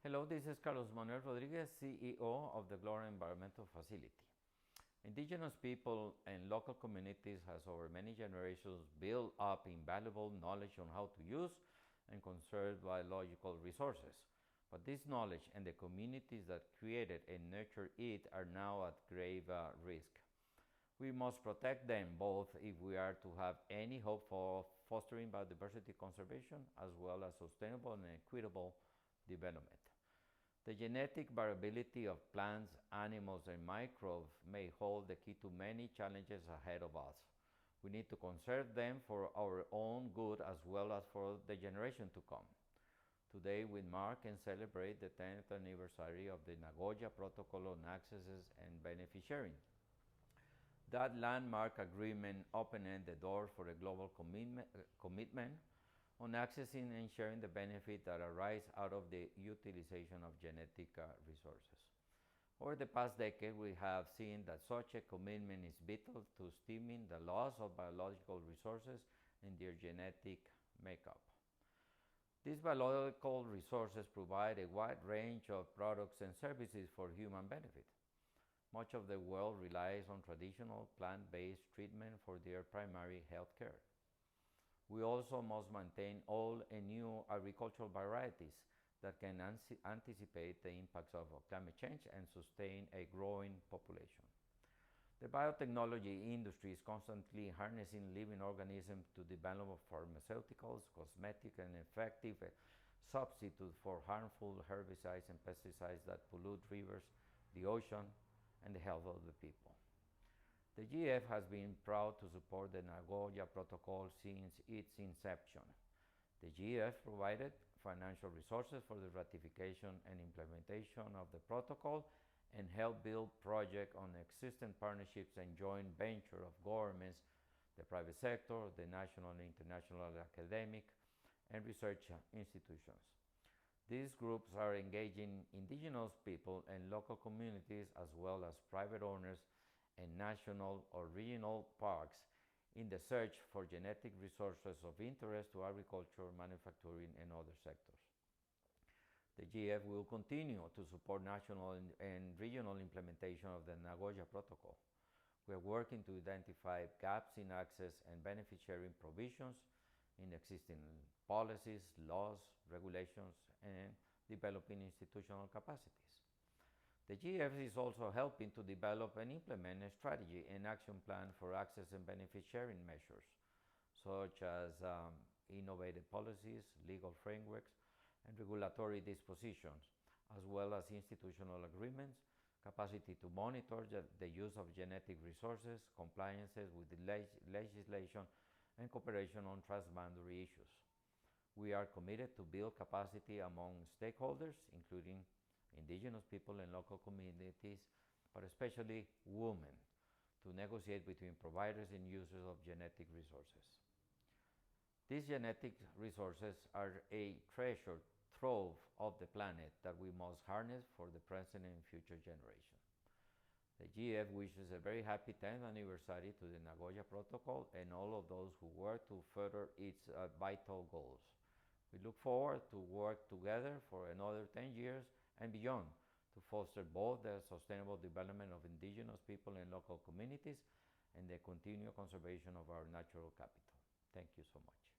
Hello, this is Manuel Rodriguez, CEO of the Global Environmental Facility. Indigenous people and local communities has over many generations built up invaluable knowledge on how to use and conserve biological resources. But this knowledge and the communities that created and nurtured it are now at grave risk. We must protect them both if we are to have any hope for fostering biodiversity conservation as well as sustainable and equitable development. The genetic variability of plants, animals, and microbes may hold the key to many challenges ahead of us. We need to conserve them for our own good as well as for the generation to come. Today we mark and celebrate the 10th anniversary of the Nagoya Protocol on Access and Benefit Sharing. That landmark agreement opened the door for a global commitment on accessing and sharing the benefits that arise out of the utilization of genetic resources. Over the past decade, we have seen that such a commitment is vital to stemming the loss of biological resources and their genetic makeup. These biological resources provide a wide range of products and services for human benefit. Much of the world relies on traditional plant-based treatment for their primary health care. We also must maintain old and new agricultural varieties that can anticipate the impacts of climate change and sustain a growing population. The biotechnology industry is constantly harnessing living organisms to develop pharmaceuticals, cosmetic, and effective substitutes for harmful herbicides and pesticides that pollute rivers, the ocean, and the health of the people. The GEF has been proud to support the Nagoya Protocol since its inception. The GEF provided financial resources for the ratification and implementation of the protocol and helped build projects on existing partnerships and joint venture of governments, the private sector, the national and international academic, and research institutions. These groups are engaging indigenous people and local communities as well as private owners and national or regional parks in the search for genetic resources of interest to agriculture, manufacturing, and other sectors. The GEF will continue to support national and regional implementation of the Nagoya Protocol. We are working to identify gaps in access and benefit sharing provisions in existing policies, laws, regulations, and developing institutional capacities. The GEF is also helping to develop and implement a strategy and action plan for access and benefit sharing measures, such as innovative policies, legal frameworks, and regulatory dispositions, as well as institutional agreements, capacity to monitor the use of genetic resources, compliances with the legislation, and cooperation on transboundary issues. We are committed to build capacity among stakeholders, including indigenous people and local communities, but especially women, to negotiate between providers and users of genetic resources. These genetic resources are a treasure trove of the planet that we must harness for the present and future generations. The GEF wishes a very happy 10th anniversary to the Nagoya Protocol and all of those who work to further its vital goals. We look forward to work together for another 10 years and beyond to foster both the sustainable development of indigenous people and local communities and the continued conservation of our natural capital. Thank you so much.